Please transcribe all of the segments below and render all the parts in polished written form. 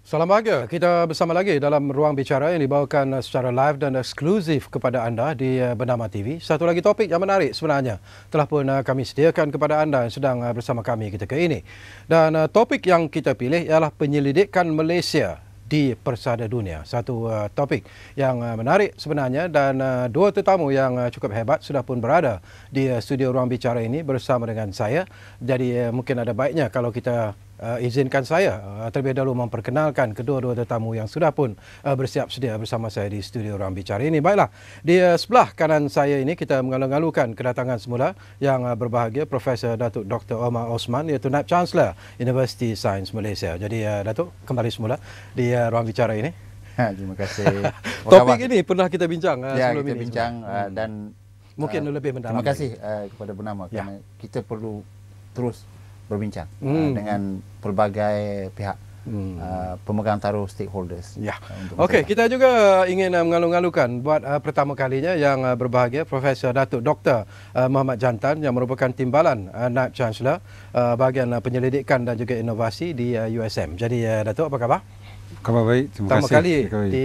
Salam bahagia. Kita bersama lagi dalam ruang bicara yang dibawakan secara live dan eksklusif kepada anda di Bernama TV. Satu lagi topik yang menarik sebenarnya telah pun kami sediakan kepada anda yang sedang bersama kami ketika ini. Dan topik yang kita pilih ialah penyelidikan Malaysia di persada dunia. Satu topik yang menarik sebenarnya, dan dua tetamu yang cukup hebat sudah pun berada di studio ruang bicara ini bersama dengan saya. Jadi mungkin ada baiknya kalau kita izinkan saya terlebih dahulu memperkenalkan kedua-dua tetamu yang sudah pun bersiap sedia bersama saya di studio ruang bicara ini. Baiklah, di sebelah kanan saya ini kita mengalu-alukan kedatangan semula yang berbahagia Profesor Datuk Dr. Omar Osman, iaitu Naib Chancellor Universiti Sains Malaysia. Jadi Datuk, kembali semula di ruang bicara ini. Terima kasih. Topik ini pernah kita bincang sebelum kita ini. bincang dan mungkin lebih mendalam. Terima kasih kepada Bernama kerana kita perlu terus berbincang dengan pelbagai pihak, pemegang taruh stakeholders. Ya. Okey, kita juga ingin mengalu-alukan buat pertama kalinya yang berbahagia Profesor Datuk Dr. Muhammad Jantan yang merupakan timbalan Naib Chancellor bahagian penyelidikan dan juga inovasi di USM. Jadi Datuk, apa khabar? Khabar baik, terima kasih. Pertama kali di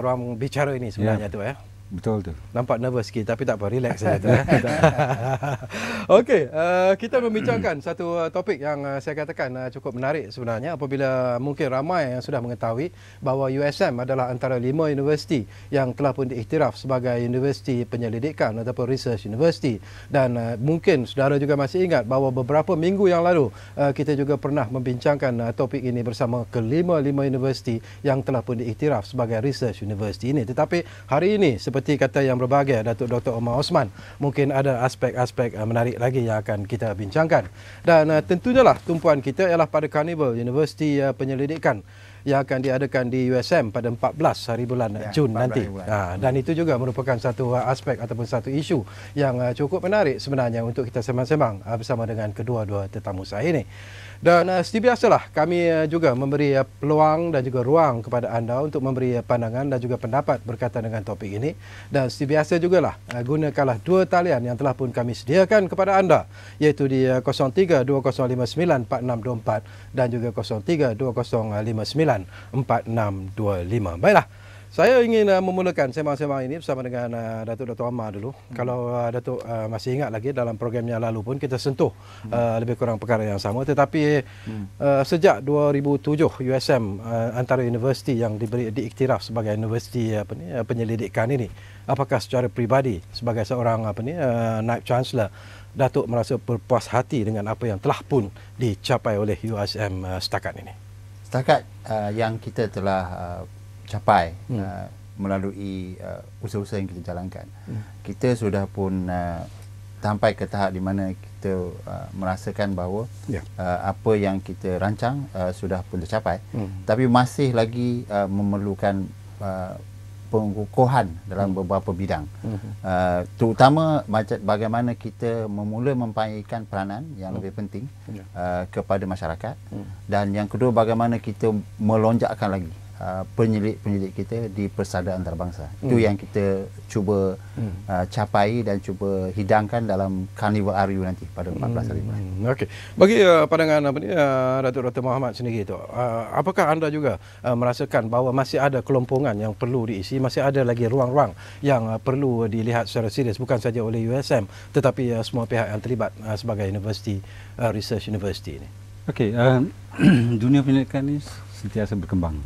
ruang bicara ini sebenarnya tu ya. Betul tu. Nampak nervous sikit tapi tak apa, relax saja tu. Okey, kita membincangkan satu topik yang saya katakan cukup menarik sebenarnya, apabila mungkin ramai yang sudah mengetahui bahawa USM adalah antara 5 universiti yang telah pun diiktiraf sebagai universiti penyelidikan ataupun research university. Dan mungkin saudara juga masih ingat bahawa beberapa minggu yang lalu kita juga pernah membincangkan topik ini bersama kelima-lima universiti yang telah pun diiktiraf sebagai research university ini. Tetapi hari ini seperti kata yang berbahagia Datuk Dr. Omar Osman, mungkin ada aspek-aspek menarik lagi yang akan kita bincangkan. Dan tentunya lah tumpuan kita ialah pada Carnival Universiti Penyelidikan yang akan diadakan di USM pada 14 hari bulan Jun nanti. Dan itu juga merupakan satu aspek ataupun satu isu yang cukup menarik sebenarnya untuk kita sembang-sembang bersama dengan kedua-dua tetamu saya ini. Dan seperti biasalah, kami juga memberi peluang dan juga ruang kepada anda untuk memberi pandangan dan juga pendapat berkaitan dengan topik ini. Dan seperti biasa jugalah, gunakanlah dua talian yang telah pun kami sediakan kepada anda, iaitu di 0320594624 dan juga 0320594625. Baiklah, saya ingin memulakan sembang-sembang ini bersama dengan Datuk Dr. Omar dulu. Kalau Datuk masih ingat lagi, dalam program yang lalu pun kita sentuh lebih kurang perkara yang sama. Tetapi sejak 2007 USM antara universiti yang diiktiraf sebagai universiti penyelidikan ini, apakah secara peribadi sebagai seorang Naib Chancellor, Datuk merasa berpuas hati dengan apa yang telah pun dicapai oleh USM setakat ini? Setakat yang kita telah capai melalui usaha-usaha yang kita jalankan, kita sudah pun sampai ke tahap di mana kita merasakan bahawa apa yang kita rancang sudah pun tercapai, tapi masih lagi memerlukan pengukuhan dalam beberapa bidang, terutama bagaimana kita memula mempainkan peranan yang lebih penting kepada masyarakat, dan yang kedua bagaimana kita melonjakkan lagi penyelidik kita di persada antarabangsa. Itu yang kita cuba capai dan cuba hidangkan dalam Carnival RU nanti pada 14 hari bulan. Okey. Bagi pandangan Datuk Dr. Muhammad sendiri tu, apakah anda juga merasakan bahawa masih ada kelompongan yang perlu diisi, masih ada lagi ruang-ruang yang perlu dilihat secara serius, bukan saja oleh USM tetapi semua pihak yang terlibat sebagai universiti, research university ini? Okey, dunia penyelidikan ini sentiasa berkembang.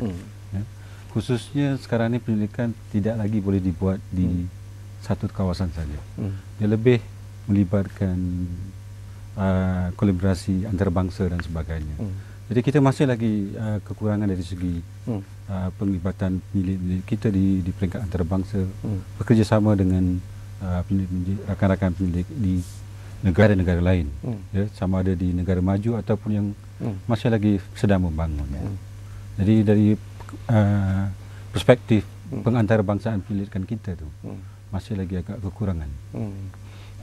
Khususnya sekarang ini penyelidikan tidak lagi boleh dibuat di satu kawasan saja. Dia lebih melibatkan kolaborasi antarabangsa dan sebagainya. Jadi kita masih lagi kekurangan dari segi penglibatan penyelidik kita di peringkat antarabangsa, bekerjasama dengan rakan-rakan penyelidik di negara-negara lain, sama ada di negara maju ataupun yang masih lagi sedang membangun. Jadi dari perspektif pengantarbangsaan penyelidikan kita tu masih lagi agak kekurangan.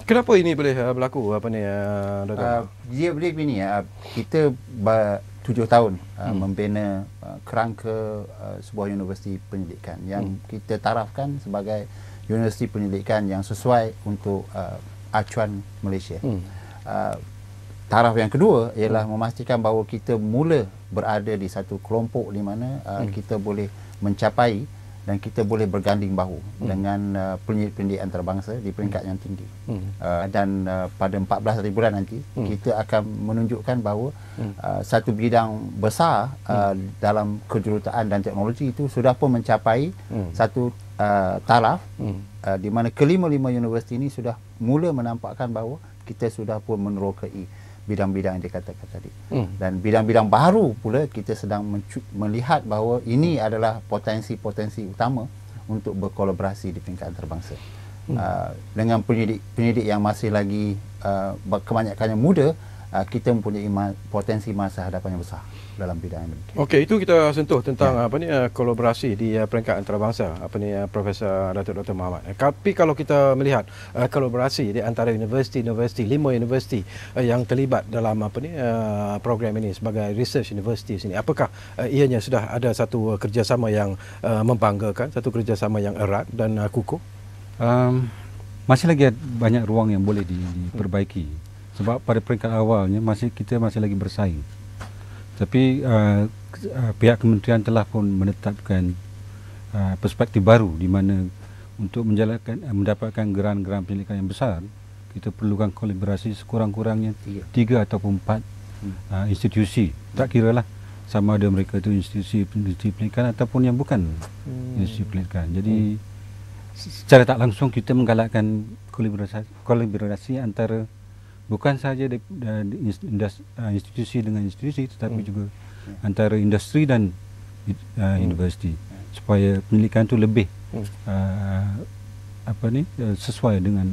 Kenapa ini boleh berlaku Dr. Dia boleh begini, kita 7 tahun membina kerangka sebuah universiti penyelidikan yang kita tarafkan sebagai universiti penyelidikan yang sesuai untuk acuan Malaysia. taraf yang kedua ialah memastikan bahawa kita mula berada di satu kelompok di mana kita boleh mencapai dan kita boleh berganding bahu dengan pendidik-pendidik antarabangsa di peringkat yang tinggi. Dan pada 14 hari bulan nanti kita akan menunjukkan bahawa satu bidang besar dalam kejuruteraan dan teknologi itu sudah pun mencapai satu taraf di mana kelima-lima universiti ini sudah mula menampakkan bahawa kita sudah pun menerokai bidang-bidang yang dikatakan tadi. Dan bidang-bidang baru pula kita sedang melihat bahawa ini adalah potensi-potensi utama untuk berkolaborasi di peringkat antarabangsa. Dengan pendidik yang masih lagi kebanyakannya muda, kita mempunyai potensi masa hadapan yang besar dalam bidang ini. Okey, itu kita sentuh tentang kolaborasi di peringkat antarabangsa Profesor Datuk Dr. Mohammad. Tapi kalau kita melihat kolaborasi di antara universiti-universiti, 5 universiti yang terlibat dalam program ini sebagai research university sini, apakah ianya sudah ada satu kerjasama yang membanggakan, satu kerjasama yang erat dan kukuh? Masih lagi banyak ruang yang boleh diperbaiki. Sebab pada peringkat awalnya kita masih lagi bersaing. Tapi pihak kementerian telah pun menetapkan perspektif baru di mana untuk mendapatkan geran-geran pendidikan yang besar, kita perlukan kolaborasi sekurang-kurangnya 3 ataupun 4 institusi. Tak kiralah sama ada mereka itu institusi pendidikan ataupun yang bukan institusi pendidikan. Jadi secara tak langsung kita menggalakkan kolaborasi antara bukan sahaja institusi dengan institusi, tetapi juga antara industri dan universiti, supaya pendidikan itu lebih sesuai dengan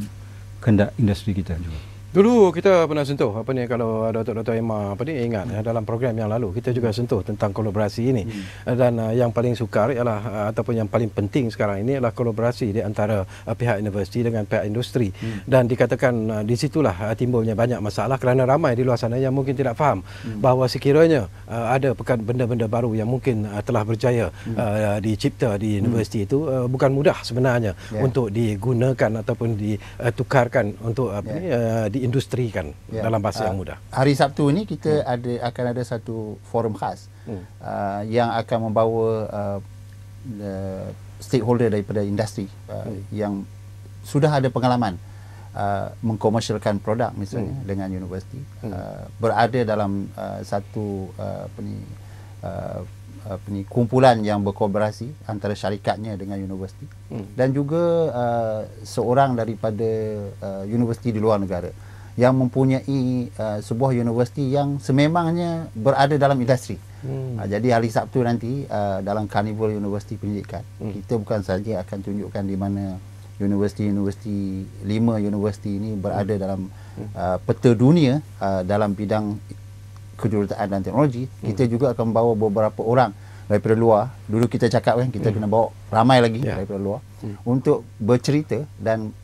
kehendak industri kita juga. Dulu kita pernah sentuh kalau Dr. Emma ingat dalam program yang lalu kita juga sentuh tentang kolaborasi ini. Dan yang paling sukar ialah ataupun yang paling penting sekarang ini adalah kolaborasi di antara pihak universiti dengan pihak industri. Dan dikatakan di situlah timbulnya banyak masalah kerana ramai di luar sana yang mungkin tidak faham bahawa sekiranya ada benda-benda baru yang mungkin telah berjaya dicipta di universiti itu bukan mudah sebenarnya untuk digunakan ataupun ditukarkan untuk diindustrikan dalam bahasa yang mudah. Hari Sabtu ini kita akan ada satu forum khas yang akan membawa stakeholder daripada industri yang sudah ada pengalaman mengkomersialkan produk misalnya dengan universiti, berada dalam satu kumpulan yang berkolaborasi antara syarikatnya dengan universiti dan juga seorang daripada universiti di luar negara yang mempunyai sebuah universiti yang sememangnya berada dalam industri. Jadi hari Sabtu nanti dalam Carnival Universiti Pendidikan, kita bukan saja akan tunjukkan di mana universiti-universiti, 5 universiti ini berada dalam peta dunia dalam bidang kejuruteraan dan teknologi. Kita juga akan membawa beberapa orang daripada luar. Dulu kita cakap kita kena bawa ramai lagi daripada luar untuk bercerita dan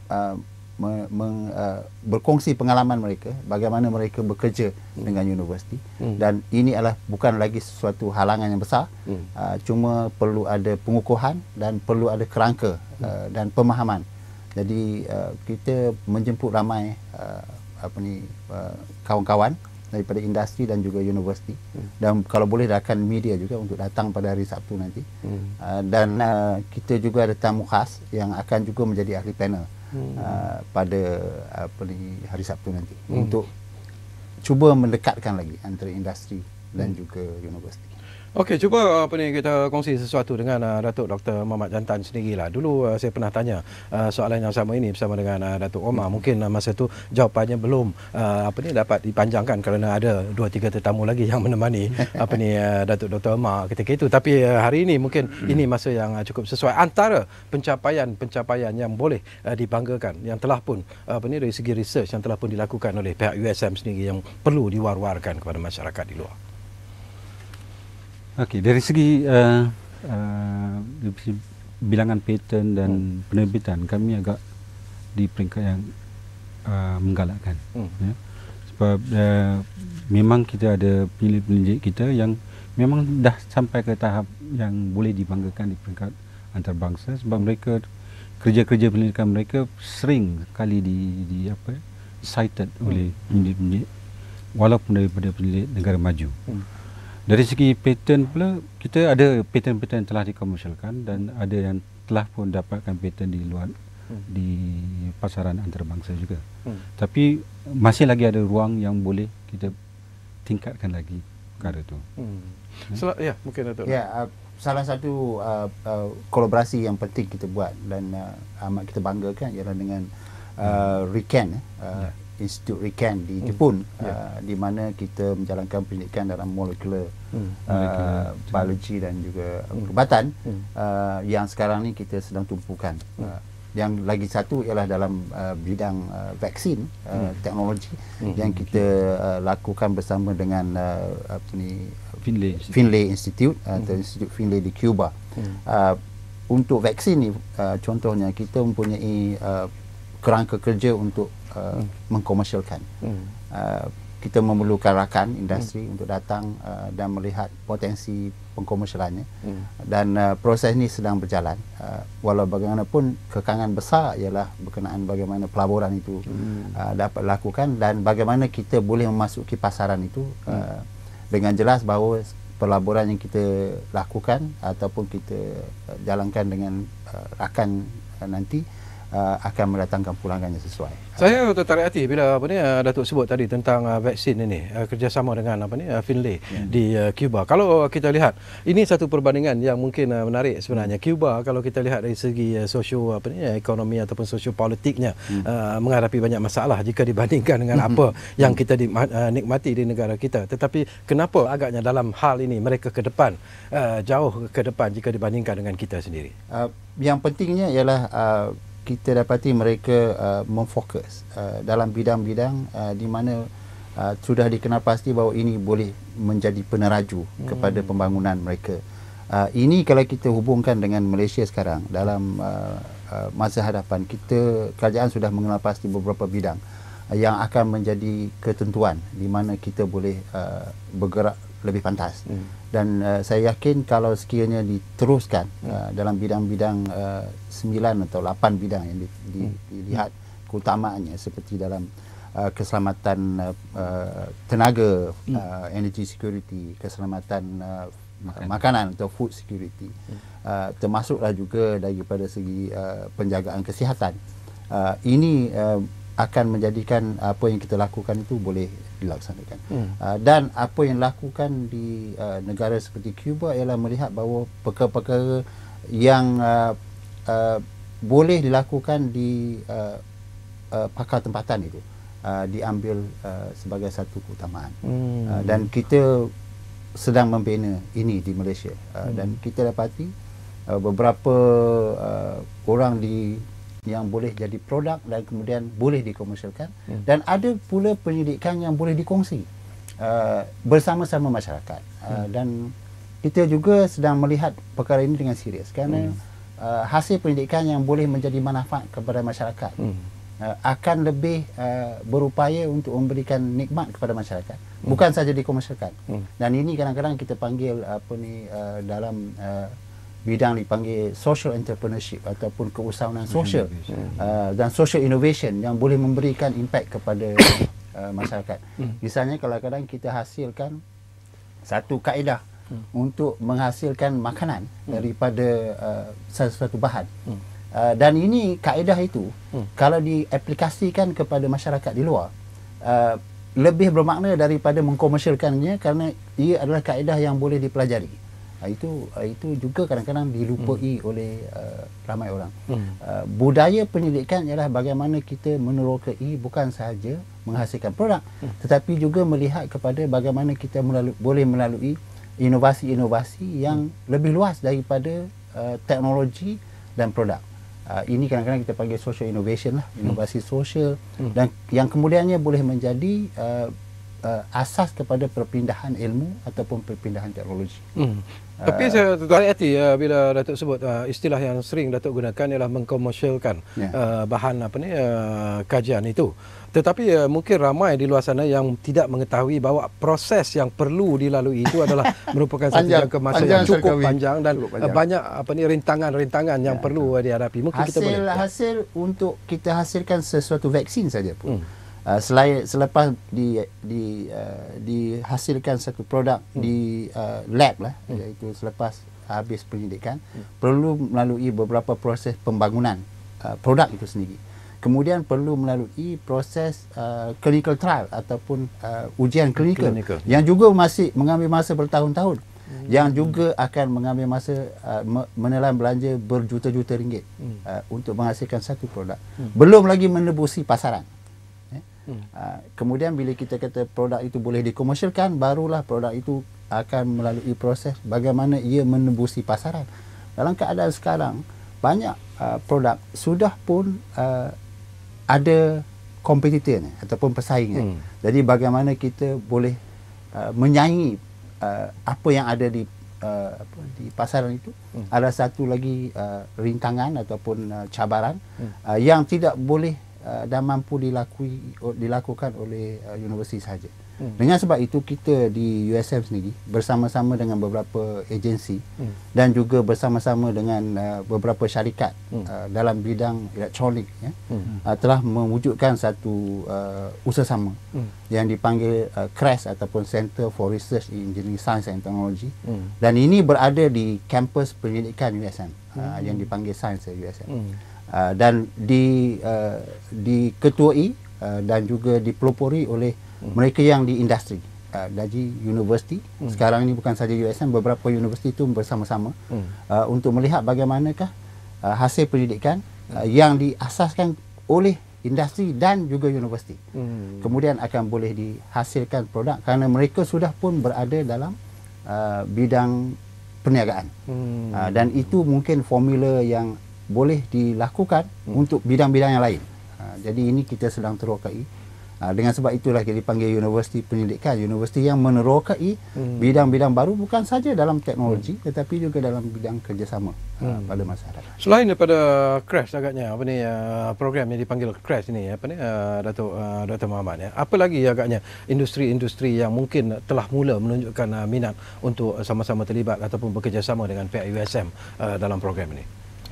berkongsi pengalaman mereka, bagaimana mereka bekerja dengan universiti. Dan ini adalah bukan lagi sesuatu halangan yang besar, cuma perlu ada pengukuhan dan perlu ada kerangka dan pemahaman. Jadi kita menjemput ramai kawan-kawan daripada industri dan juga universiti, dan kalau boleh rakan media juga untuk datang pada hari Sabtu nanti. Dan kita juga ada tamu khas yang akan juga menjadi ahli panel pada hari Sabtu nanti untuk cuba mendekatkan lagi antara industri dan juga universiti. Okey, cuba kita kongsi sesuatu dengan Datuk Dr. Mohammad Jantan sendirilah. Dulu saya pernah tanya soalan yang sama ini bersama dengan Datuk Omar. Mungkin masa itu jawapannya belum dapat dipanjangkan kerana ada 2-3 tetamu lagi yang menemani Datuk Dr. Omar ketika itu. Tapi hari ini mungkin ini masa yang cukup sesuai antara pencapaian yang boleh dibanggakan yang telah pun dari segi research yang telah pun dilakukan oleh pihak USM sendiri yang perlu diwar-warkan kepada masyarakat di luar. Okey, dari segi bilangan paten dan penerbitan, kami agak di peringkat yang menggalakkan. Sebab memang kita ada peneliti kita yang memang dah sampai ke tahap yang boleh dibanggakan di peringkat antarabangsa, sebab mereka kerja-kerja penelitian mereka sering kali cited oleh peneliti walaupun daripada negara maju. Dari segi patent pula, kita ada patent-patent yang telah dikomersialkan dan ada yang telah pun dapatkan patent di luar di pasaran antarabangsa juga. Tapi masih lagi ada ruang yang boleh kita tingkatkan lagi perkara itu. Ya, mungkin Datuk. Ya, salah satu kolaborasi yang penting kita buat dan amat kita banggakan ialah dengan RIKEN, Institut RIKEN di Jepun, di mana kita menjalankan pendidikan dalam molekular biologi dan juga perubatan yang sekarang ni kita sedang tumpukan. Yang lagi satu ialah dalam bidang vaksin teknologi yang kita lakukan bersama dengan Finlay Institute atau Institut Finlay di Cuba. Untuk vaksin ni contohnya kita mempunyai kerangka kerja untuk mengkomersialkan. Kita memerlukan rakan industri untuk datang dan melihat potensi pengkomersialannya. Dan proses ini sedang berjalan. Walau bagaimanapun kekangan besar ialah berkenaan bagaimana pelaburan itu dapat dilakukan dan bagaimana kita boleh memasuki pasaran itu dengan jelas bahawa pelaburan yang kita lakukan ataupun kita jalankan dengan rakan nanti akan mendatangkan pulangan yang sesuai. Saya tertarik hati bila Datuk sebut tadi tentang vaksin ini kerjasama dengan Finlay di Cuba. Kalau kita lihat ini satu perbandingan yang mungkin menarik sebenarnya. Cuba kalau kita lihat dari segi sosio ekonomi ataupun sosio politiknya menghadapi banyak masalah jika dibandingkan dengan apa yang kita nikmati di negara kita. Tetapi kenapa agaknya dalam hal ini mereka ke depan, jauh ke depan jika dibandingkan dengan kita sendiri? Yang pentingnya ialah kita dapati mereka memfokus dalam bidang-bidang di mana sudah dikenal pasti bahawa ini boleh menjadi peneraju kepada pembangunan mereka. Ini kalau kita hubungkan dengan Malaysia sekarang dalam masa hadapan, kerajaan sudah mengenal pasti beberapa bidang yang akan menjadi ketentuan di mana kita boleh bergerak lebih pantas. Dan saya yakin kalau sekiranya diteruskan dalam bidang-bidang 9 atau 8 bidang yang dilihat keutamaannya seperti dalam keselamatan tenaga, energy security, keselamatan makanan atau food security, termasuklah juga daripada segi penjagaan kesihatan. Ini akan menjadikan apa yang kita lakukan itu boleh dilaksanakan. Dan apa yang dilakukan di negara seperti Cuba ialah melihat bahawa perkara-perkara yang boleh dilakukan di pakar tempatan itu diambil sebagai satu keutamaan. Dan kita sedang membina ini di Malaysia. Dan kita dapati beberapa orang yang boleh jadi produk dan kemudian boleh dikomersialkan dan ada pula pendidikan yang boleh dikongsi bersama-sama masyarakat. Dan kita juga sedang melihat perkara ini dengan serius kerana hasil pendidikan yang boleh menjadi manfaat kepada masyarakat akan lebih berupaya untuk memberikan nikmat kepada masyarakat, bukan saja dikomersialkan. Dan ini kadang-kadang kita panggil dalam bidang dipanggil social entrepreneurship ataupun keusahawanan sosial dan social innovation yang boleh memberikan impact kepada masyarakat. Misalnya kalau kadang kita hasilkan satu kaedah untuk menghasilkan makanan daripada sesuatu bahan. Dan ini kaedah itu kalau diaplikasikan kepada masyarakat di luar lebih bermakna daripada mengkomersialkannya kerana ia adalah kaedah yang boleh dipelajari. Itu juga kadang-kadang dilupai oleh ramai orang. Budaya pendidikan ialah bagaimana kita menerokai bukan sahaja menghasilkan produk tetapi juga melihat kepada bagaimana kita boleh melalui inovasi-inovasi yang lebih luas daripada teknologi dan produk. Ini kadang-kadang kita panggil social innovation lah, inovasi sosial dan yang kemudiannya boleh menjadi asas kepada perpindahan ilmu ataupun perpindahan teknologi. Tapi saya tertarik hati bila Datuk sebut istilah yang sering Datuk gunakan ialah mengkomersialkan bahan kajian itu. Tetapi mungkin ramai di luar sana yang tidak mengetahui bahawa proses yang perlu dilalui itu adalah merupakan satu jangka masa yang cukup panjang dan banyak rintangan-rintangan yang perlu dihadapi. Mungkin kita boleh hasil untuk kita hasilkan sesuatu vaksin saja pun Selepas dihasilkan satu produk di lab lah, iaitu selepas habis pendidikan, perlu melalui beberapa proses pembangunan produk itu sendiri. Kemudian perlu melalui proses clinical trial ataupun ujian klinikal yang juga masih mengambil masa bertahun-tahun, yang juga akan mengambil masa menelan belanja berjuta-juta ringgit untuk menghasilkan satu produk. Belum lagi menebusi pasaran. Kemudian bila kita kata produk itu boleh dikomersialkan, barulah produk itu akan melalui proses bagaimana ia menembusi pasaran. Dalam keadaan sekarang, banyak produk sudah pun ada kompetitornya ataupun pesaingnya. Jadi bagaimana kita boleh menyaingi apa yang ada di pasaran itu, ada satu lagi rintangan ataupun cabaran yang tidak boleh dan mampu dilakukan oleh universiti sahaja. Dengan sebab itu, kita di USM sendiri bersama-sama dengan beberapa agensi dan juga bersama-sama dengan beberapa syarikat dalam bidang elektronik telah mewujudkan satu usaha-sama yang dipanggil CREST ataupun Center for Research in Engineering Science and Technology, dan ini berada di kampus pendidikan USM yang dipanggil Science USM. Dan diketuai dan juga dipelopori oleh mereka yang di industri, dari universiti. Sekarang ini bukan saja USM, beberapa universiti itu bersama-sama untuk melihat bagaimanakah hasil pendidikan yang diasaskan oleh industri dan juga universiti kemudian akan boleh dihasilkan produk, kerana mereka sudah pun berada dalam bidang perniagaan. Dan itu mungkin formula yang boleh dilakukan untuk bidang-bidang yang lain. Jadi ini kita sedang terokai. Dengan sebab itulah kita dipanggil universiti pendidikan, universiti yang menerokai bidang-bidang baru, bukan saja dalam teknologi tetapi juga dalam bidang kerjasama pada masyarakat. Selain daripada CREST agaknya, program yang dipanggil CREST ini, Dr. Muhammad, apa lagi agaknya industri-industri yang mungkin telah mula menunjukkan minat untuk sama-sama terlibat ataupun bekerjasama dengan pihak USM dalam program ini?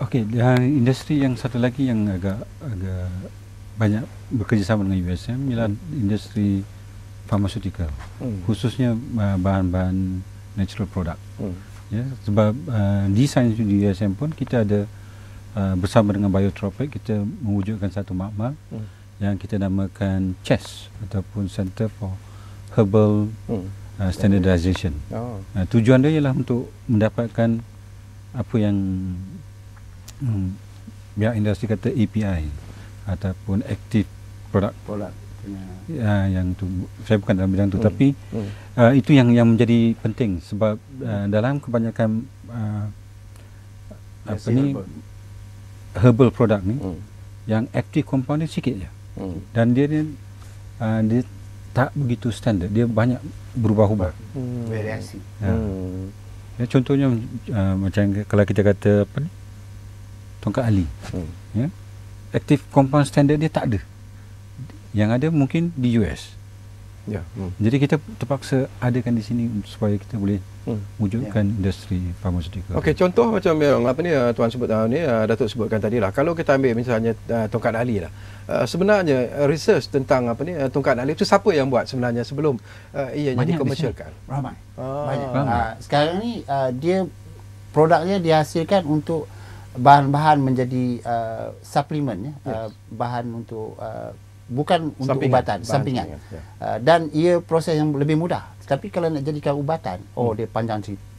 Okey, industri yang satu lagi yang agak banyak bekerjasama dengan USM ialah industri farmaceutical, khususnya bahan-bahan natural product. Ya, sebab di sains di USM pun kita ada bersama dengan Biotropic, kita mewujudkan satu makmal yang kita namakan CHES ataupun Center for Herbal Standardization. Tujuan dia ialah untuk mendapatkan apa yang pihak industri kata API ataupun active produk yang tu, saya bukan dalam bidang tu, tapi itu yang menjadi penting, sebab dalam kebanyakan herbal product ni yang active compound dia sikit je, dan dia tak begitu standard, dia banyak berubah-ubah, variasi. Ya, contohnya macam kalau kita kata tongkat ali, ya, active compound standard dia tak ada. Yang ada mungkin di US. Jadi kita terpaksa adakan di sini supaya kita boleh wujudkan industri farmaceutical. Okey, contoh macam yang tuan sebut Datuk sebutkan tadi lah. Kalau kita ambil misalnya tongkat ali lah. Sebenarnya research tentang tongkat ali itu siapa yang buat sebenarnya sebelum ianya dikomersialkan? Ramai. Banyak. Sekarang ni dia produknya dihasilkan untuk bahan-bahan menjadi suplemen, bahan untuk bukan untuk ubatan, sampingan. Dan ia proses yang lebih mudah. Tapi kalau nak jadikan ubatan, dia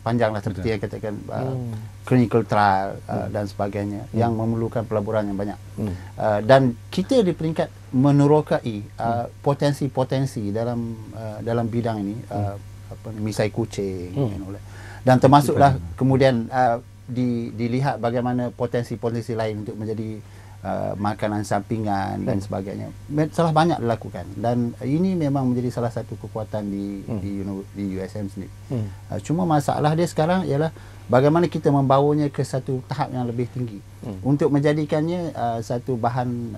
panjanglah seperti yang katakan clinical trial dan sebagainya, yang memerlukan pelaburan yang banyak. Dan kita di peringkat menerokai potensi-potensi dalam bidang ini, misai kucing, dan termasuklah kemudian dilihat bagaimana potensi-potensi lain untuk menjadi makanan sampingan dan sebagainya. Telah banyak dilakukan, dan ini memang menjadi salah satu kekuatan di USM sendiri. Cuma masalah dia sekarang ialah bagaimana kita membawanya ke satu tahap yang lebih tinggi untuk menjadikannya satu bahan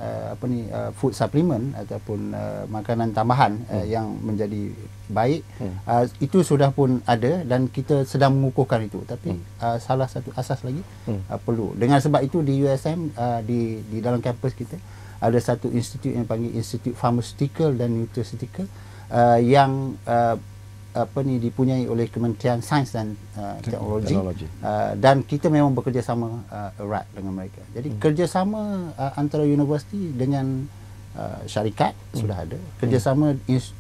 food supplement ataupun makanan tambahan yang menjadi baik. Itu sudah pun ada dan kita sedang mengukuhkan itu, tapi salah satu asas lagi perlu. Dengan sebab itu di USM, di dalam kampus kita ada satu institut yang panggil Institut Pharmaceutical dan Nutraceutical yang dipunyai oleh Kementerian Sains dan Teknologi. Dan kita memang bekerjasama erat dengan mereka. Jadi kerjasama antara universiti dengan syarikat sudah ada. Kerjasama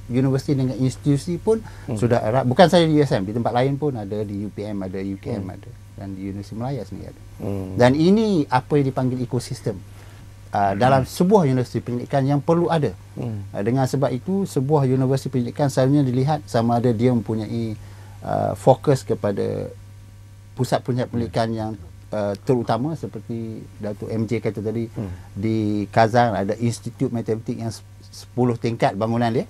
universiti dengan institusi pun sudah erat. Bukan saja di USM, di tempat lain pun ada, di UPM ada, UKM ada, dan di Universiti Malaya sendiri ada. Dan ini apa yang dipanggil ekosistem dalam sebuah universiti pendidikan yang perlu ada. Dengan sebab itu, sebuah universiti pendidikan selalunya dilihat sama ada dia mempunyai fokus kepada pusat-pusat pendidikan yang terutama seperti Datuk MJ kata tadi, di Kazan ada Institut Matematik yang 10 tingkat bangunan dia.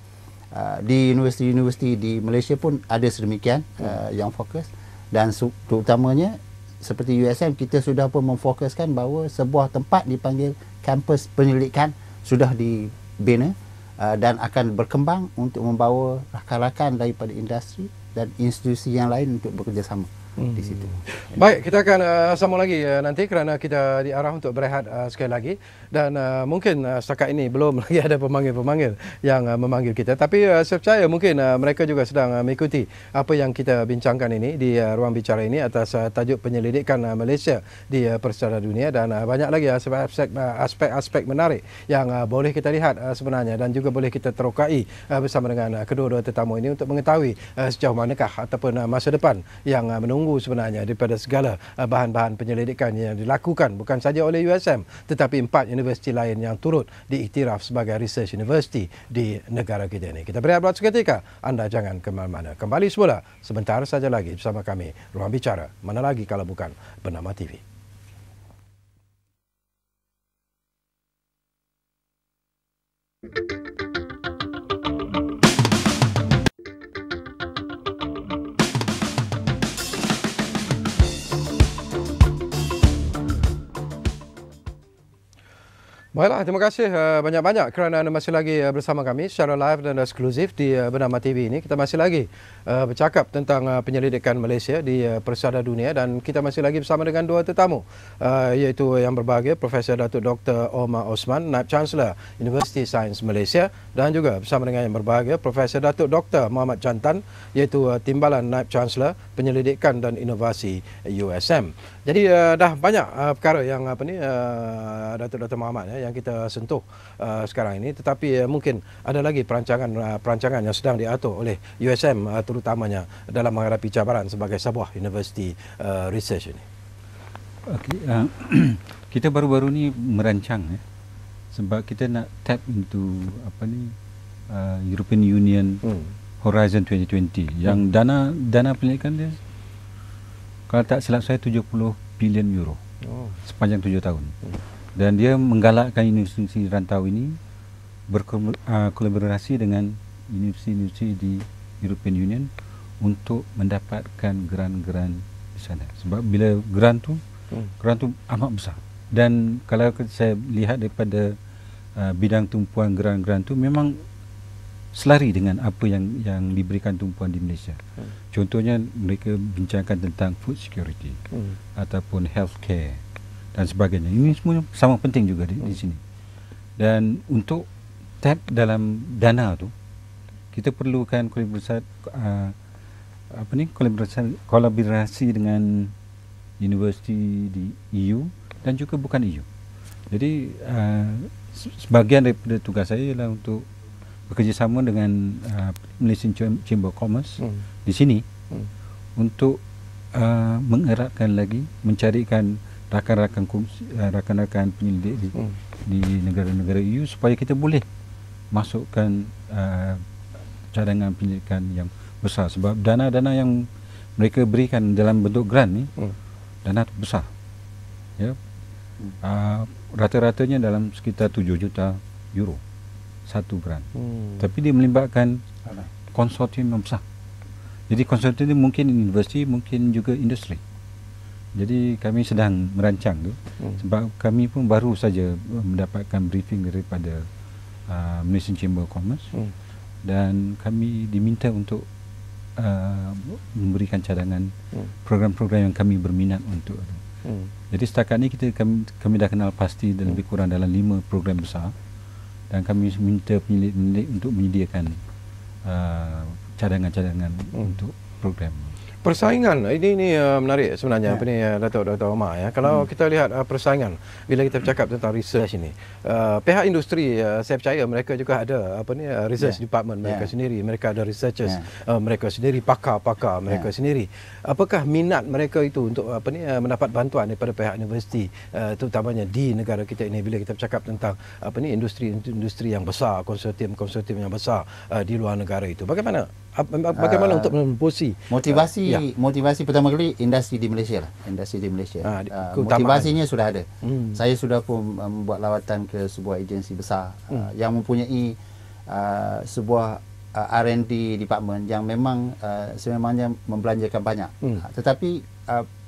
Di universiti-universiti di Malaysia pun ada sedemikian yang fokus, dan terutamanya seperti USM, kita sudah pun memfokuskan bahawa sebuah tempat dipanggil kampus penyelidikan sudah dibina dan akan berkembang untuk membawa rakan-rakan daripada industri dan institusi yang lain untuk bekerjasama di situ. Baik, kita akan sambung lagi nanti kerana kita diarah untuk berehat sekali lagi, dan mungkin setakat ini belum lagi ada pemanggil-pemanggil yang memanggil kita, tapi saya percaya mungkin mereka juga sedang mengikuti apa yang kita bincangkan ini di ruang bicara ini atas tajuk penyelidikan Malaysia di Persada Dunia, dan banyak lagi aspek-aspek menarik yang boleh kita lihat sebenarnya, dan juga boleh kita terokai bersama dengan kedua-dua tetamu ini untuk mengetahui sejauh manakah ataupun masa depan yang menunggu sebenarnya daripada segala bahan-bahan penyelidikan yang dilakukan bukan saja oleh USM tetapi 4 universiti lain yang turut diiktiraf sebagai research university di negara kita ini. Kita berehat buat seketika, anda jangan ke mana-mana. Kembali semula sebentar saja lagi bersama kami, Ruang Bicara, mana lagi kalau bukan Bernama TV. Baiklah, terima kasih banyak-banyak kerana anda masih lagi bersama kami secara live dan eksklusif di Bernama TV ini. Kita masih lagi bercakap tentang penyelidikan Malaysia di Persada Dunia, dan kita masih lagi bersama dengan dua tetamu, iaitu yang berbahagia Profesor Datuk Dr. Omar Osman, Naib Chancellor Universiti Sains Malaysia, dan juga bersama dengan yang berbahagia Profesor Datuk Dr. Muhammad Jantan, iaitu Timbalan Naib Chancellor Penyelidikan dan Inovasi USM. Jadi dah banyak perkara yang Datuk Dr. Muhammad yang kita sentuh sekarang ini, tetapi mungkin ada lagi perancangan yang sedang diatur oleh USM terutamanya dalam menghadapi cabaran sebagai sebuah universiti research ini. Okay, kita baru-baru ni merancang sebab kita nak tap into European Union Horizon 2020 yang dana penyelidikan dia, kalau tak silap saya, 70 bilion euro sepanjang 7 tahun. Dan dia menggalakkan universiti rantau ini berkolaborasi dengan universiti-universiti di European Union untuk mendapatkan grant-grant di sana. Sebab bila grant tu amat besar. Dan kalau saya lihat daripada bidang tumpuan grant-grant tu memang selari dengan apa yang diberikan tumpuan di Malaysia. Contohnya mereka bincangkan tentang food security ataupun healthcare dan sebagainya. Ini semua sama penting juga di sini. Dan untuk tap dalam dana tu, kita perlukan kolaborasi dengan universiti di EU dan juga bukan EU. Jadi sebahagian daripada tugas saya ialah untuk bekerjasama dengan Malaysian Chamber of Commerce di sini untuk mengeratkan lagi, mencarikan rakan-rakan penyelidik di negara-negara EU supaya kita boleh masukkan cadangan penyelidikan yang besar. Sebab dana-dana yang mereka berikan dalam bentuk grant ni dana besar, ya, rata-ratanya dalam sekitar 7 juta euro satu grant. Tapi dia melibatkan konsortium yang besar. Jadi konsortium ini mungkin universiti, mungkin juga industri. Jadi kami sedang merancang tu, sebab kami pun baru saja mendapatkan briefing daripada Malaysian Chamber of Commerce, dan kami diminta untuk memberikan cadangan program-program yang kami berminat untuk. Jadi setakat ni kami dah kenal pasti dan lebih kurang dalam 5 program besar, dan kami minta penyelidik untuk menyediakan cadangan-cadangan untuk program. Persaingan ini menarik sebenarnya apa ni Datuk Dr. Omar ya. Kalau kita lihat persaingan bila kita bercakap tentang research ini, pihak industri saya percaya mereka juga ada research department mereka sendiri, mereka ada researchers mereka sendiri, pakar-pakar mereka sendiri. Apakah minat mereka itu untuk mendapat bantuan daripada pihak universiti, terutamanya di negara kita ini bila kita bercakap tentang industri yang besar, konsortium yang besar di luar negara itu. Bagaimana untuk memposi motivasi pertama kali industri di Malaysia lah. Motivasinya sudah ada. Saya sudah pun membuat lawatan ke sebuah agensi besar yang mempunyai sebuah R&D department yang memang sememangnya membelanjakan banyak. Tetapi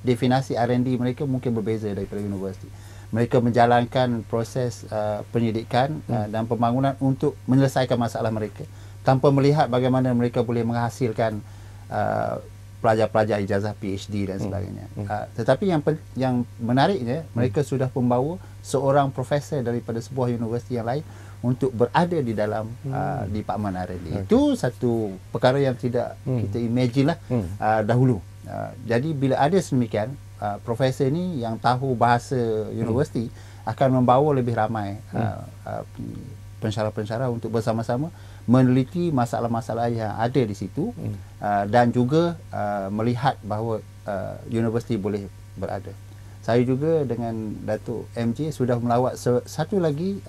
definisi R&D mereka mungkin berbeza daripada universiti. Mereka menjalankan proses penyidikan dan pembangunan untuk menyelesaikan masalah mereka, tanpa melihat bagaimana mereka boleh menghasilkan pelajar-pelajar ijazah PhD dan sebagainya. Tetapi yang menariknya, mereka sudah membawa seorang profesor daripada sebuah universiti yang lain untuk berada di dalam department R&D. Itu satu perkara yang tidak kita imagine lah dahulu. Jadi bila ada sedemikian, profesor ni yang tahu bahasa universiti akan membawa lebih ramai pensyarah-pensyarah untuk bersama-sama meneliti masalah-masalah yang ada di situ dan juga melihat bahawa universiti boleh berada. Saya juga dengan Datuk MJ sudah melawat satu lagi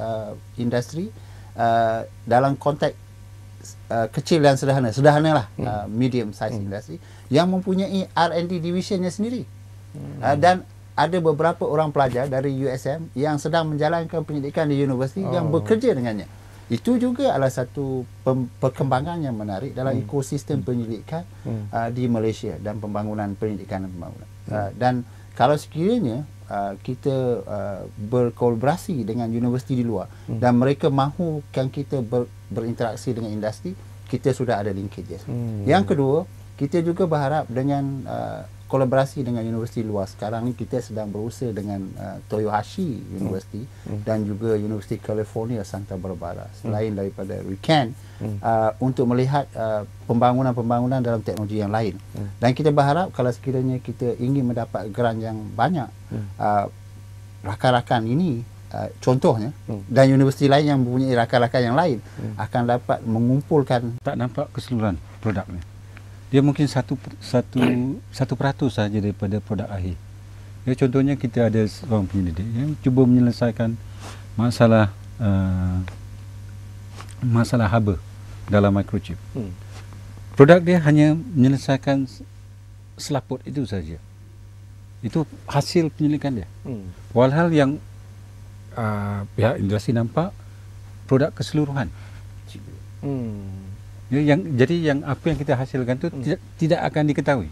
industri dalam konteks kecil dan sederhana lah, medium size industry yang mempunyai R&D divisionnya sendiri. Dan ada beberapa orang pelajar dari USM yang sedang menjalankan pendidikan di universiti yang bekerja dengannya. Itu juga adalah satu perkembangan yang menarik dalam ekosistem pendidikan di Malaysia dan pembangunan pendidikan dan pembangunan. Dan kalau sekiranya kita berkolaborasi dengan universiti di luar dan mereka mahukan kita berinteraksi dengan industri, kita sudah ada linkages. Yang kedua, kita juga berharap dengan kolaborasi dengan universiti luar. Sekarang ni kita sedang berusaha dengan Toyohashi University dan juga Universiti California Santa Barbara, selain daripada RIKAN, untuk melihat pembangunan-pembangunan dalam teknologi yang lain. Dan kita berharap kalau sekiranya kita ingin mendapat grant yang banyak, rakan-rakan ini contohnya dan universiti lain yang mempunyai rakan-rakan yang lain akan dapat mengumpulkan. Tak nampak keseluruhan produk ni. Dia mungkin 1% saja daripada produk akhir. Ya, contohnya kita ada seorang penyelidik yang cuba menyelesaikan masalah haba dalam microchip. Produk dia hanya menyelesaikan selaput itu saja. Itu hasil penyelidikan dia. Walhal yang pihak industri nampak produk keseluruhan. Jadi yang apa yang kita hasilkan tu tidak akan diketahui.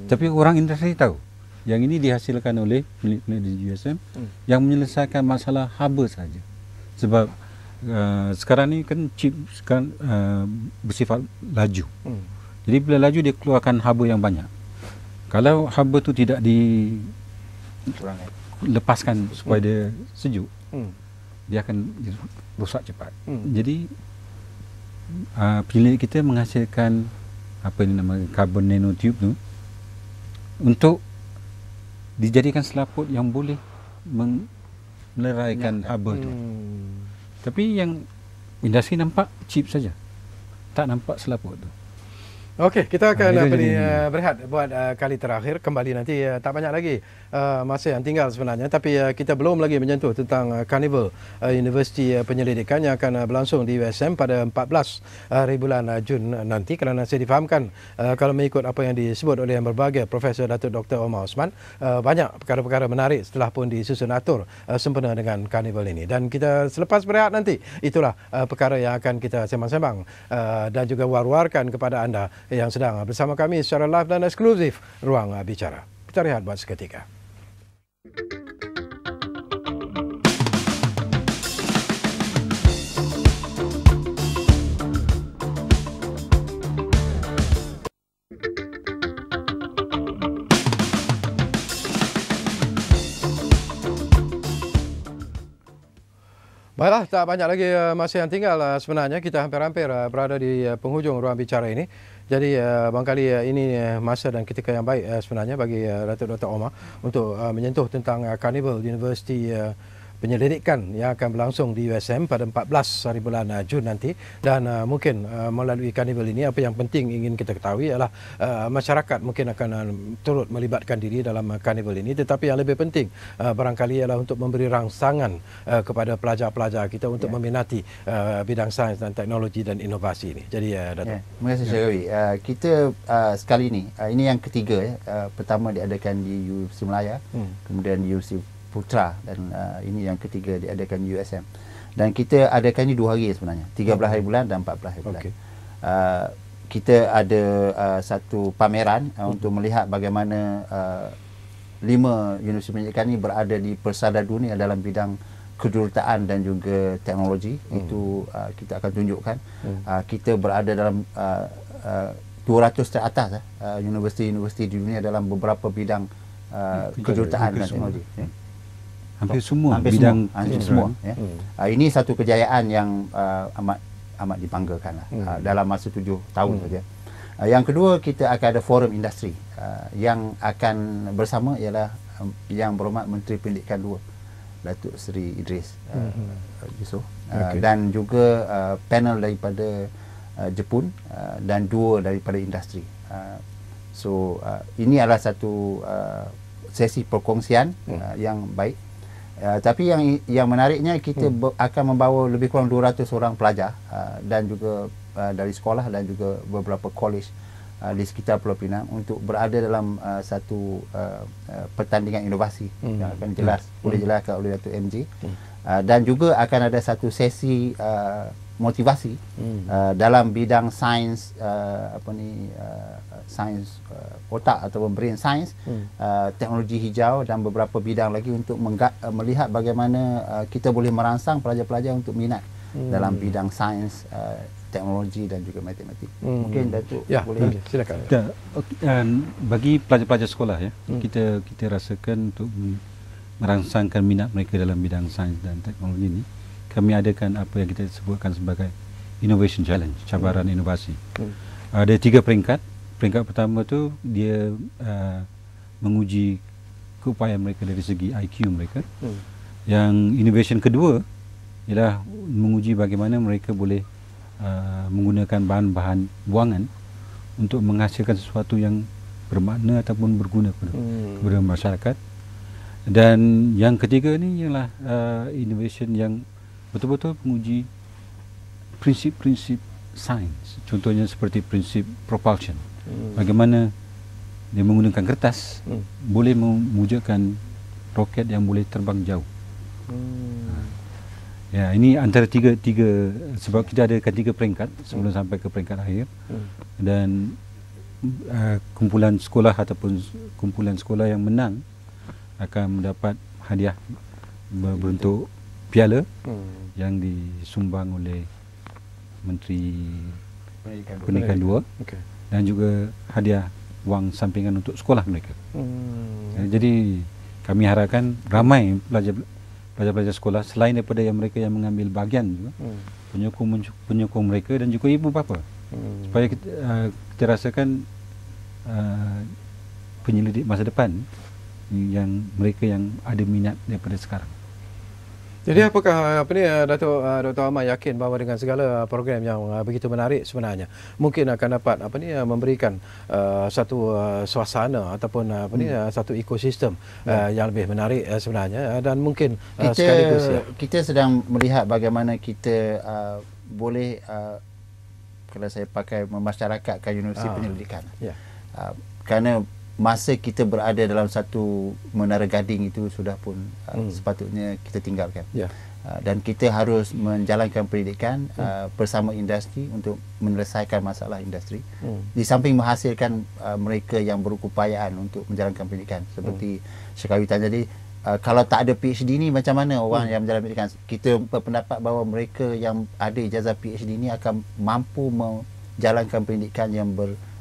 Tapi orang industri tahu. Yang ini dihasilkan oleh milik di USM yang menyelesaikan masalah haba saja. Sebab sekarang ni kan chip bersifat laju. Jadi bila laju dia keluarkan haba yang banyak. Kalau haba tu tidak dilepaskan supaya dia sejuk, dia akan rosak cepat. Jadi penyelidik kita menghasilkan apa ini nama carbon nanotube tu untuk dijadikan selaput yang boleh meleraikan haba tu. Tapi yang industri nampak chip saja, tak nampak selaput tu. Okey, kita akan berehat buat kali terakhir. Kembali nanti tak banyak lagi masa yang tinggal sebenarnya, tapi kita belum lagi menyentuh tentang Carnival Universiti Penyelidikan yang akan berlangsung di USM pada 14 bulan Jun nanti. Kerana saya difahamkan kalau mengikut apa yang disebut oleh yang berbahagia Profesor Datuk Dr. Omar Osman, banyak perkara-perkara menarik setelah pun disusun atur sempena dengan Carnival ini. Dan kita selepas berehat nanti, itulah perkara yang akan kita sembang-sembang dan juga war-warkan kepada anda yang sedang bersama kami secara live dan eksklusif Ruang Bicara. Kita rehat buat seketika. Baiklah, tak banyak lagi masa yang tinggal sebenarnya. Kita hampir-hampir berada di penghujung ruang bicara ini. Jadi barangkali ini masa dan ketika yang baik sebenarnya bagi Datuk Dr. Omar untuk menyentuh tentang Carnival University penyelidikan yang akan berlangsung di USM pada 14 hari bulan Jun nanti, dan mungkin melalui Carnival ini apa yang penting ingin kita ketahui ialah masyarakat mungkin akan turut melibatkan diri dalam Carnival ini, tetapi yang lebih penting barangkali ialah untuk memberi rangsangan kepada pelajar-pelajar kita untuk meminati bidang sains dan teknologi dan inovasi ini. Jadi Datuk. Terima kasih Syarawi. Kita sekali ini yang ketiga pertama diadakan di UC Melaya, kemudian di UC Putra, dan ini yang ketiga diadakan di USM. Dan kita adakan ini 2 hari sebenarnya, 13 hari bulan dan 14 hari bulan. Kita ada satu pameran untuk melihat bagaimana 5 universiti pendidikan ini berada di persada dunia dalam bidang kejuruteraan dan juga teknologi. Itu kita akan tunjukkan. Kita berada dalam 200 teratas universiti-universiti di dunia dalam beberapa bidang kejuruteraan dan teknologi. Hampir semua hampir bidang semua. Ini satu kejayaan yang amat dibanggakan dalam masa 7 tahun saja. Yang kedua, kita akan ada forum industri yang akan bersama ialah Yang Berhormat Menteri Pendidikan 2 Datuk Seri Idris Yusof, dan juga panel daripada Jepun dan 2 daripada industri. Ini adalah satu sesi perkongsian yang baik. Tapi yang menariknya, kita akan membawa lebih kurang 200 orang pelajar dan juga dari sekolah dan juga beberapa college di sekitar Pulau Pinang untuk berada dalam satu pertandingan inovasi yang akan boleh jelaskan oleh Datuk MJ. Dan juga akan ada satu sesi motivasi dalam bidang sains sains otak atau brain science, teknologi hijau dan beberapa bidang lagi untuk melihat bagaimana kita boleh merangsang pelajar-pelajar untuk minat dalam bidang sains, teknologi dan juga matematik. Mungkin Datuk boleh silakan. Bagi pelajar-pelajar sekolah kita rasakan untuk merangsangkan minat mereka dalam bidang sains dan teknologi ini, kami adakan apa yang kita sebutkan sebagai Innovation Challenge, cabaran inovasi. Ada 3 peringkat. Peringkat pertama tu dia menguji keupayaan mereka dari segi IQ mereka. Yang innovation kedua ialah menguji bagaimana mereka boleh menggunakan bahan-bahan buangan untuk menghasilkan sesuatu yang bermakna ataupun berguna kepada masyarakat. Dan yang ketiga ni ialah innovation yang betul-betul menguji prinsip-prinsip sains. Contohnya seperti prinsip propulsion. Bagaimana dia menggunakan kertas boleh mewujudkan roket yang boleh terbang jauh. Ya, ini antara tiga sebab kita adakan 3 peringkat sebelum sampai ke peringkat akhir. Dan kumpulan sekolah ataupun kumpulan sekolah yang menang akan mendapat hadiah berbentuk piala yang disumbang oleh Menteri Pendidikan 2 dan juga hadiah wang sampingan untuk sekolah mereka. Jadi kami harapkan ramai pelajar-pelajar sekolah selain daripada mereka yang mengambil bahagian juga, penyokong mereka dan juga ibu bapa, supaya kita rasakan penyelidik masa depan yang mereka yang ada minat daripada sekarang. Jadi apakah Datuk Dr. Omar yakin bahawa dengan segala program yang begitu menarik sebenarnya mungkin akan dapat memberikan satu suasana ataupun satu ekosistem yang lebih menarik sebenarnya, dan mungkin sekaligus kita sedang melihat bagaimana kita boleh kalau saya pakai memasyarakatkan universiti penyelidikan. Kerana masa kita berada dalam satu menara gading itu sudah pun sepatutnya kita tinggalkan. Dan kita harus menjalankan pendidikan bersama industri untuk menyelesaikan masalah industri. Di samping menghasilkan mereka yang berupayaan untuk menjalankan pendidikan. Seperti Syekh tanya tadi, kalau tak ada PhD ni macam mana orang yang menjalankan pendidikan? Kita berpendapat bahawa mereka yang ada ijazah PhD ni akan mampu menjalankan pendidikan yang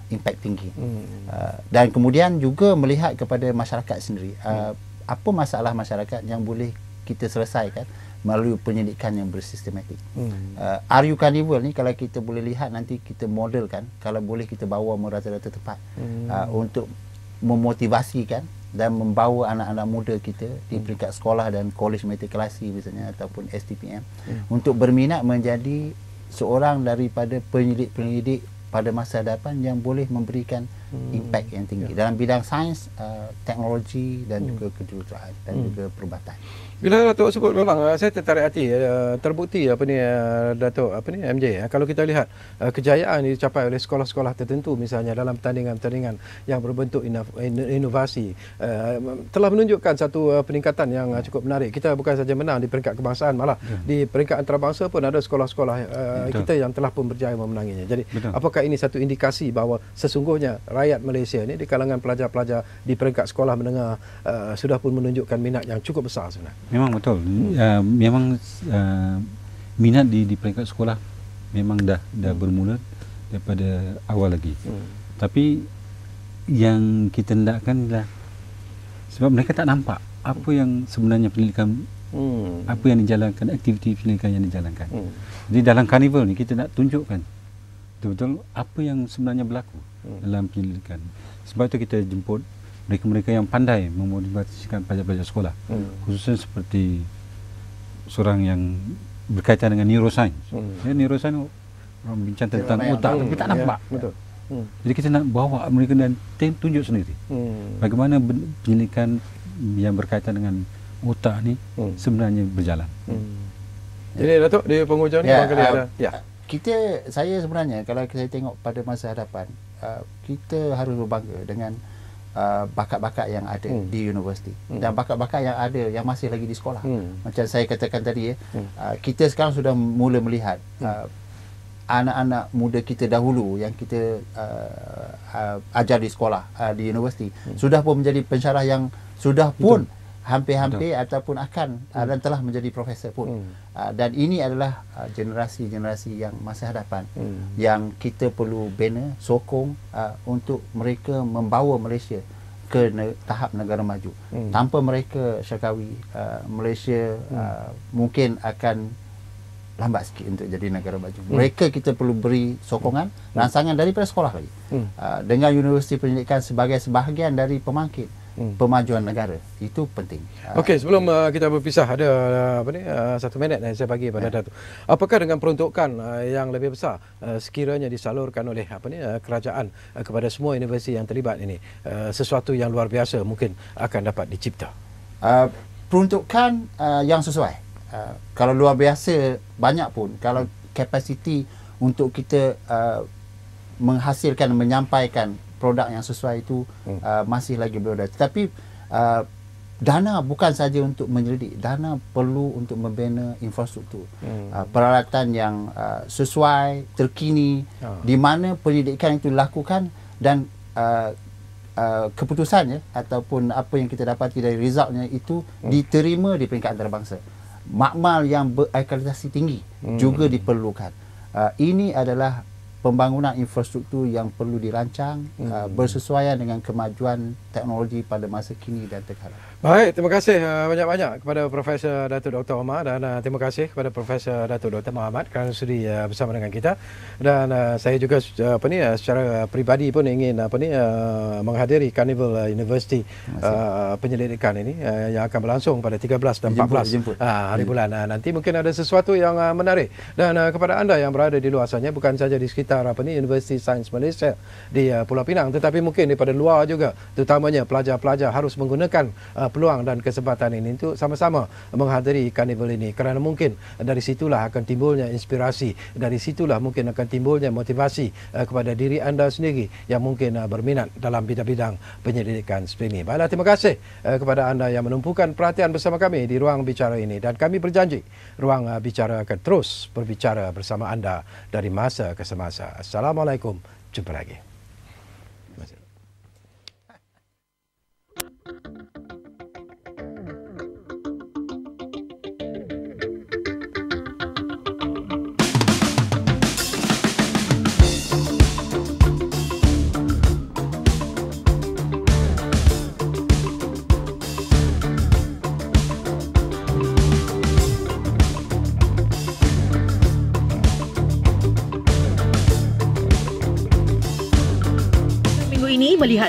impact tinggi. Dan kemudian juga melihat kepada masyarakat sendiri. Apa masalah masyarakat yang boleh kita selesaikan melalui penyelidikan yang bersistematik. RU Carnival ni kalau kita boleh lihat nanti kita modelkan, kalau boleh kita bawa merata-rata tepat untuk memotivasikan dan membawa anak-anak muda kita di peringkat sekolah dan kolej matrikulasi misalnya ataupun STPM untuk berminat menjadi seorang daripada penyelidik-penyelidik pada masa hadapan yang boleh memberikan impact yang tinggi dalam bidang sains, teknologi dan juga kejuruteraan dan juga perubatan. Bila Datuk sebut memang saya tertarik hati, terbukti Datuk MJ, kalau kita lihat kejayaan yang dicapai oleh sekolah-sekolah tertentu misalnya dalam pertandingan-pertandingan yang berbentuk inovasi telah menunjukkan satu peningkatan yang cukup menarik. Kita bukan saja menang di peringkat kebangsaan, malah di peringkat antarabangsa pun ada sekolah-sekolah kita yang telah pun berjaya memenanginya. Jadi apakah ini satu indikasi bahawa sesungguhnya rakyat Malaysia ini di kalangan pelajar-pelajar di peringkat sekolah menengah sudah pun menunjukkan minat yang cukup besar sebenarnya? Memang betul. Memang minat di peringkat sekolah memang dah bermula daripada awal lagi. Tapi yang kita hendakkan ialah sebab mereka tak nampak apa yang sebenarnya pendidikan, apa yang dijalankan, aktiviti pendidikan yang dijalankan. Jadi dalam karnival ni kita nak tunjukkan betul-betul apa yang sebenarnya berlaku dalam pendidikan. Sebab itu kita jemput mereka-mereka yang pandai memotivasikan pelajar-pelajar sekolah, khususnya seperti seorang yang berkaitan dengan neuroscience. Neuroscience orang bincang tentang otak, tapi tak nampak. Betul. Jadi kita nak bawa mereka dan tunjuk sendiri bagaimana pendidikan yang berkaitan dengan otak ni sebenarnya berjalan. Jadi Datuk di penghujung ni barangkali ada. Saya sebenarnya kalau saya tengok pada masa hadapan, kita harus berbangga dengan bakat-bakat yang ada di universiti dan bakat-bakat yang ada yang masih lagi di sekolah. Macam saya katakan tadi, kita sekarang sudah mula melihat anak-anak muda kita dahulu yang kita ajar di sekolah, di universiti, sudah pun menjadi pensyarah yang sudah pun hampir-hampir ataupun akan dan telah menjadi profesor pun. Dan ini adalah generasi-generasi yang masa hadapan yang kita perlu bina, sokong untuk mereka membawa Malaysia ke tahap negara maju. Tanpa mereka, Syakawi, Malaysia mungkin akan lambat sikit untuk jadi negara maju. Mereka kita perlu beri sokongan, rangsangan daripada sekolah lagi. Dengan universiti pendidikan sebagai sebahagian dari pemangkit pemajuan negara. Itu penting. Okey, sebelum kita berpisah, ada 1 minit yang saya bagi pada Datuk. Apakah dengan peruntukan yang lebih besar sekiranya disalurkan oleh kerajaan kepada semua universiti yang terlibat ini, sesuatu yang luar biasa mungkin akan dapat dicipta? Peruntukan yang sesuai. Kalau luar biasa banyak pun, kalau kapasiti untuk kita menghasilkan, menyampaikan produk yang sesuai itu masih lagi belum ada. Tetapi dana bukan saja untuk menyelidik, dana perlu untuk membina infrastruktur, peralatan yang sesuai, terkini, di mana pendidikan itu dilakukan dan keputusannya ataupun apa yang kita dapati dari resultnya itu diterima di peringkat antarabangsa. Makmal yang berakreditasi tinggi juga diperlukan. Ini adalah pembangunan infrastruktur yang perlu dirancang bersesuaian dengan kemajuan teknologi pada masa kini dan terkadang. Baik, terima kasih banyak-banyak kepada Profesor Datuk Dr. Omar dan terima kasih kepada Profesor Datuk Dr. Muhammad kerana sudi bersama dengan kita. Dan saya juga secara peribadi pun ingin menghadiri Carnival University penyelidikan ini yang akan berlangsung pada 13 dan 14 hari bulan nanti. Mungkin ada sesuatu yang menarik. Dan kepada anda yang berada di luar sana, bukan saja di sekitar Universiti Sains Malaysia di Pulau Pinang, tetapi mungkin daripada luar juga, terutamanya pelajar-pelajar harus menggunakan peluang dan kesempatan ini untuk sama-sama menghadiri karnival ini, kerana mungkin dari situlah akan timbulnya inspirasi, dari situlah mungkin akan timbulnya motivasi kepada diri anda sendiri yang mungkin berminat dalam bidang-bidang penyelidikan seperti ini. Baiklah, terima kasih kepada anda yang menumpukan perhatian bersama kami di Ruang Bicara ini, dan kami berjanji Ruang Bicara akan terus berbicara bersama anda dari masa ke semasa. Assalamualaikum, jumpa lagi. ini melihat